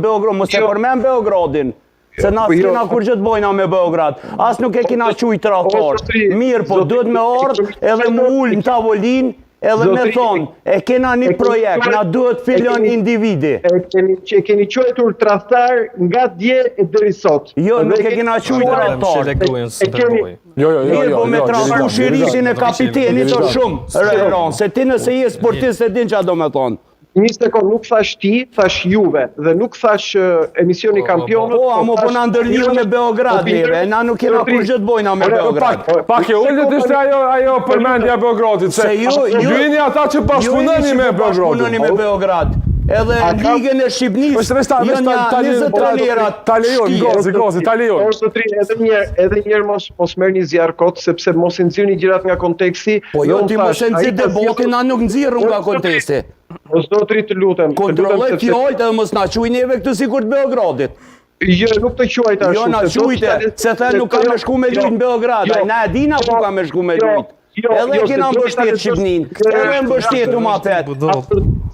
Beograd, mos e përmen Beogradin. Se na s'kena kur gjë të bojna me Beograd. As nuk e kena quj tradhtar. Mirë, po duhet me ardh edhe më ullë në tavolin, edhe me thonë, e kena një projekt, na duhet fillon individi. E keni quajtur tradhtar nga dje e deri sot. Jo, nuk e kena quj tradhtar. Mirë, po me tradhtu shirishin e kapitenit o shumë rëron. Se ti nëse je sportist e din qa do me thonë. Një sekund, nuk thash ti, thash Juve, dhe nuk thash emisioni kampionët. Po, mo po na ndërlidh me Beograd, na nuk kena kur gjë të bojna me Beograd. Pak e ullët ishte ajo përmendja Beogradit, se ju jeni ata që bashkëpunoni me Beograd. Edhe ligën e Shqipnisë, janë 20 trajnerat. Ta lejon, gozi, ta lejon. Edhe njerë mos merë një zjarë kotë, sepse mos e nëzirë një gjirat nga konteksti. Po jo, ti mos e nëzirë debatin, na nuk nëzirë nga konteksti. Mos do të rritë të lutem. Kontrolloj fjallët edhe mos na quj neve këtë sikur të Beogradit. Jo, nuk të quajt ashtu. Jo, na quajte, se the nuk ka me shku me lujt në Beograd. Na e dina ku ka me shku me lujt. Edhe kena mbështet Shqipnin, edhe mbështetu ma petë.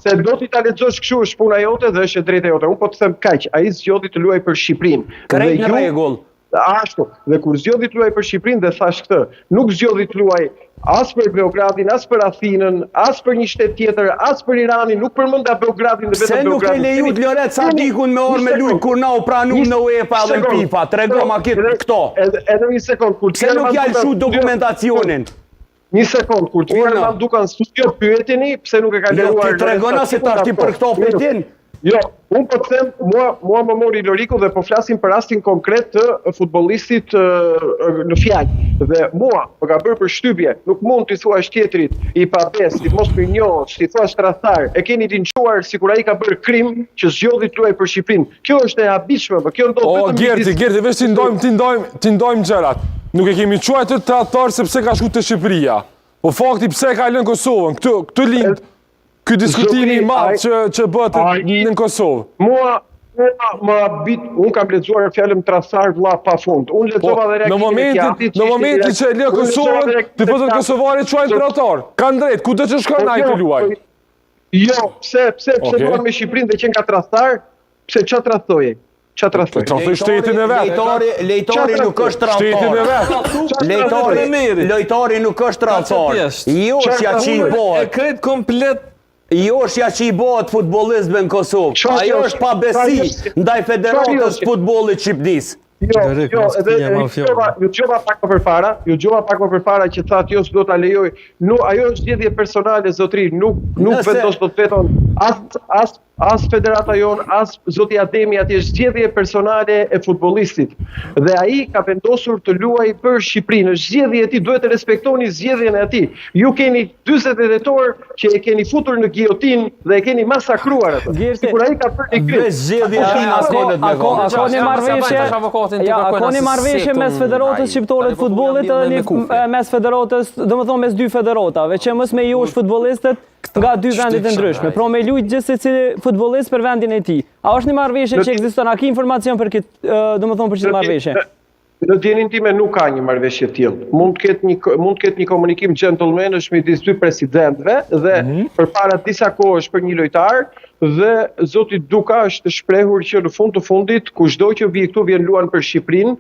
Se do t'i ta lexosh kështu është puna jote dhe është e drejta jote. Unë po të them kaq, ai zgjodhi të luaj për Shqipërinë. Krejt në rregull. Ashtu, dhe kur zgjodhi të luaj për Shqipërinë dhe thash këtë, nuk zgjodhi të luaj as për Beogradin, as për Athinën, as për një shtet tjetër, as për Iranin, nuk përmenda Beogradin dhe vetëm Beogradin. Se nuk e lejut Loret Sadikun me orë me lujt kur na u pranu në UEFA dhe në FIFA, trego ma këto. Edhe një sekund, se nuk ja lëshu dokumentacionin. Një sekund, kur të vjerë ma duka në studio pyetini, pse nuk e ka leruar... Ti tregona se ta ti për këto pyetjen? Jo, unë po të them, mua më mori Loriku dhe po flasim për rastin konkret të futbollistit në fjalë. Dhe mua, po ka bërë për shtypje, nuk mund t'i thuash tjetrit, i pabes, i mos për njohës, t'i thuash tradhtar, e keni linquar si kur ai ka bërë krim që zgjodhi të luaj për Shqipërinë. Kjo është e habitshme, po kjo ndodh vetëm... Gerti, veç ti ndojmë gjërat. Nuk e kemi quajtur tradhtar sepse ka shku të Shqipëria. Po fakti pse ka lënë Kosovën, këtë lind ky diskutimi i madh që bëhet në Kosovë. Mua më habit, unë kam lexuar fjalën tradhtar vëlla pafund. Unë lexova dhe reagimin e Kjatit. Në momentin që e lë Kosovën, ti po të kosovarit quajnë tradhtar. Kanë drejt, kudo që shkon ai të luaj. Jo, pse luan me Shqipërinë dhe qenë ka tradhtar? Pse ç'a tradhtoje? Qa të rastoj? Tradhtoj shtetin e vetë. Lejtari nuk është tradhtar. Lejtari nuk është tradhtar. Jo shja që i bëhet. E kretë komplet. Jo shja që i bëhet futbolistëve në Kosovë. Ajo është pa besi ndaj federatës futbollit Shqipnis. Jo, ju gjova pak më përpara që thatë jo s'do t'a lejoj. Ajo është zgjedhje personale, zotri, nuk vendos do të veton as federata jonë, as zoti Ademi, ati është zgjedhje personale e futbollistit. Dhe ai ka vendosur të luaj për Shqipërinë. Është zgjedhje e tij, duhet të respektoni zgjedhjen e atij. Ju keni 40 dhjetor që e keni futur në giljotin dhe e keni masakruar atë. Sikur ai ka bërë një krim. Zgjedhja e tij asnjë me kohë. Ka një marrëveshje mes Federatës Shqiptare të Futbollit edhe mes federatës, domethënë mes dy federatave, që mos me josh futbollistët nga dy vendet e ndryshme. Pra me lujt gjithë secili futbollist për vendin e tij. A është një marrëveshje që ekziston? A ke informacion për këtë, domethënë për këtë marrëveshje? Në djenin time nuk ka një marrëveshje tillë. Mund të ketë një komunikim gentlemanësh midis dy presidentëve dhe përpara disa kohësh për një lojtar dhe zoti Duka është shprehur që në fund të fundit kushdo që vjen këtu vjen luan për Shqipërinë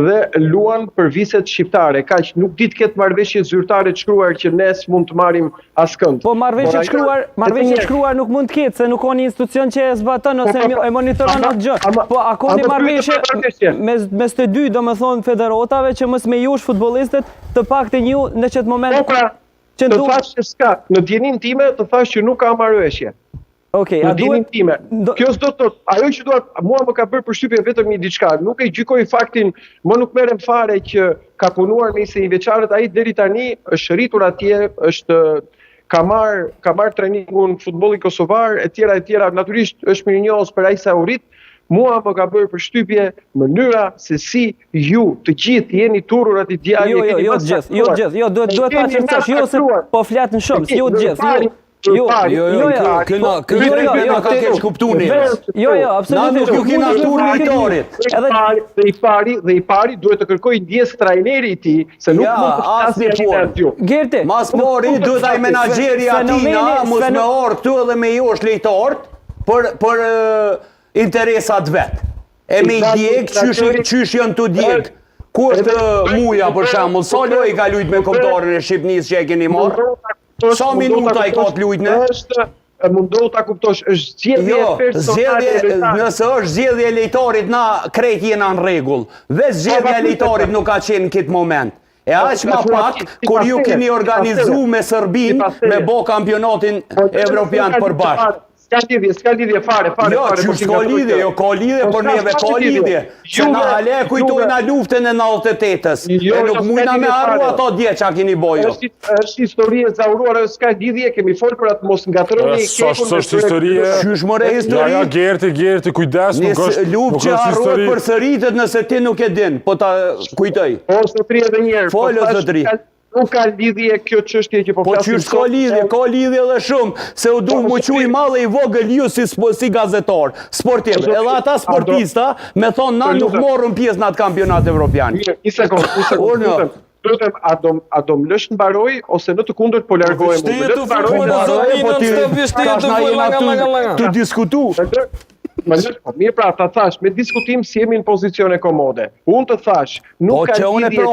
dhe luan për viset shqiptare. Kaq nuk di të ketë marrëveshje zyrtare të shkruar që ne mund të marrim askënd. Po marrëveshje të shkruar nuk mund të ketë se nuk ka një institucion që e zbaton ose e monitoron atë gjë. Po a ka një marrëveshje mes të dy, domethënë federatave që mos me josh futbollistët të paktën ju në çet moment që të thash që s'ka. Në djenin time të thash që nuk ka marrëveshje. Okej, në dinin time. Kjo s'do të thotë, ajo që mua më ka bërë përshtypje vetëm një diçka. Nuk e gjykoj faktin, më nuk merrem fare që ka punuar me 21 vjeçarët, ai deri tani është rritur atje, ka marr trajningun futbolli kosovar, etj, natyrisht është mirënjohës për ai sa u rrit. Mua më ka bërë përshtypje mënyra se si ju të gjithë jeni turur aty djalë. Jo të gjithë, duhet ta çercosh, jo se po flatin shumë, jo të gjithë. Jo, ka keq kuptuar. Jo, absolutisht. Ju kena turë lojtarit. Dhe i pari duhet të kërkoj ndjes trajneri i tij, se nuk mund të flasë aty. Gerti. Mas mori duhet ai menaxheri aty, mos me or këtu edhe me josh lojtarët për interesat vetë. E me i djekë, qysh janë të djekë. Ku është Muja, për shembull, sa lojë ka lujt me kombëtarën e Shqipnisë që e keni marrë? Sa minuta i ka të lujt në? Mundohu ta kuptosh, është zgjedhje personale. Nëse është zgjedhje e lejtarit, na krejt jena në rregull. Veç zgjedhja e lejtarit nuk ka qenë në këtë moment. E aq ma pak, kur ju keni organizu me Serbin, me bo kampionatin evropian përbashkë. S'ka lidhje fare. Jo, që s'ka lidhje, ka lidhje, për neve ka lidhje. Që na hale kujtojna luftën e 98-ës. E nuk mujna me arru ato dje që a keni bojo. është histori e zauruar, s'ka lidhje, kemi folë për atë mos ngatroni. Është historie. Qysh more histori? Ja, Gerti, kujdes, nuk është luft që arruet për sëritet nëse ti nuk e din, po ta kujtoj. Po, sotri edhe njerë. Folë, sotri. Nuk ka lidhje kjo çështje që po flasim. Po qysh ka lidhje edhe shumë, se u du më quj madhe i vogël ju si gazetar, sportiv. Edhe ata sportista me thonë na nuk morëm pjesë në atë kampionat evropian. Një sekundë. Lutem, a do më lësh në baroj, ose në të kundërt po largohem. Të diskutu. Mirë pra, ta thash, me diskutim si jemi në pozicione komode. Unë të thash, nuk ka lidhje...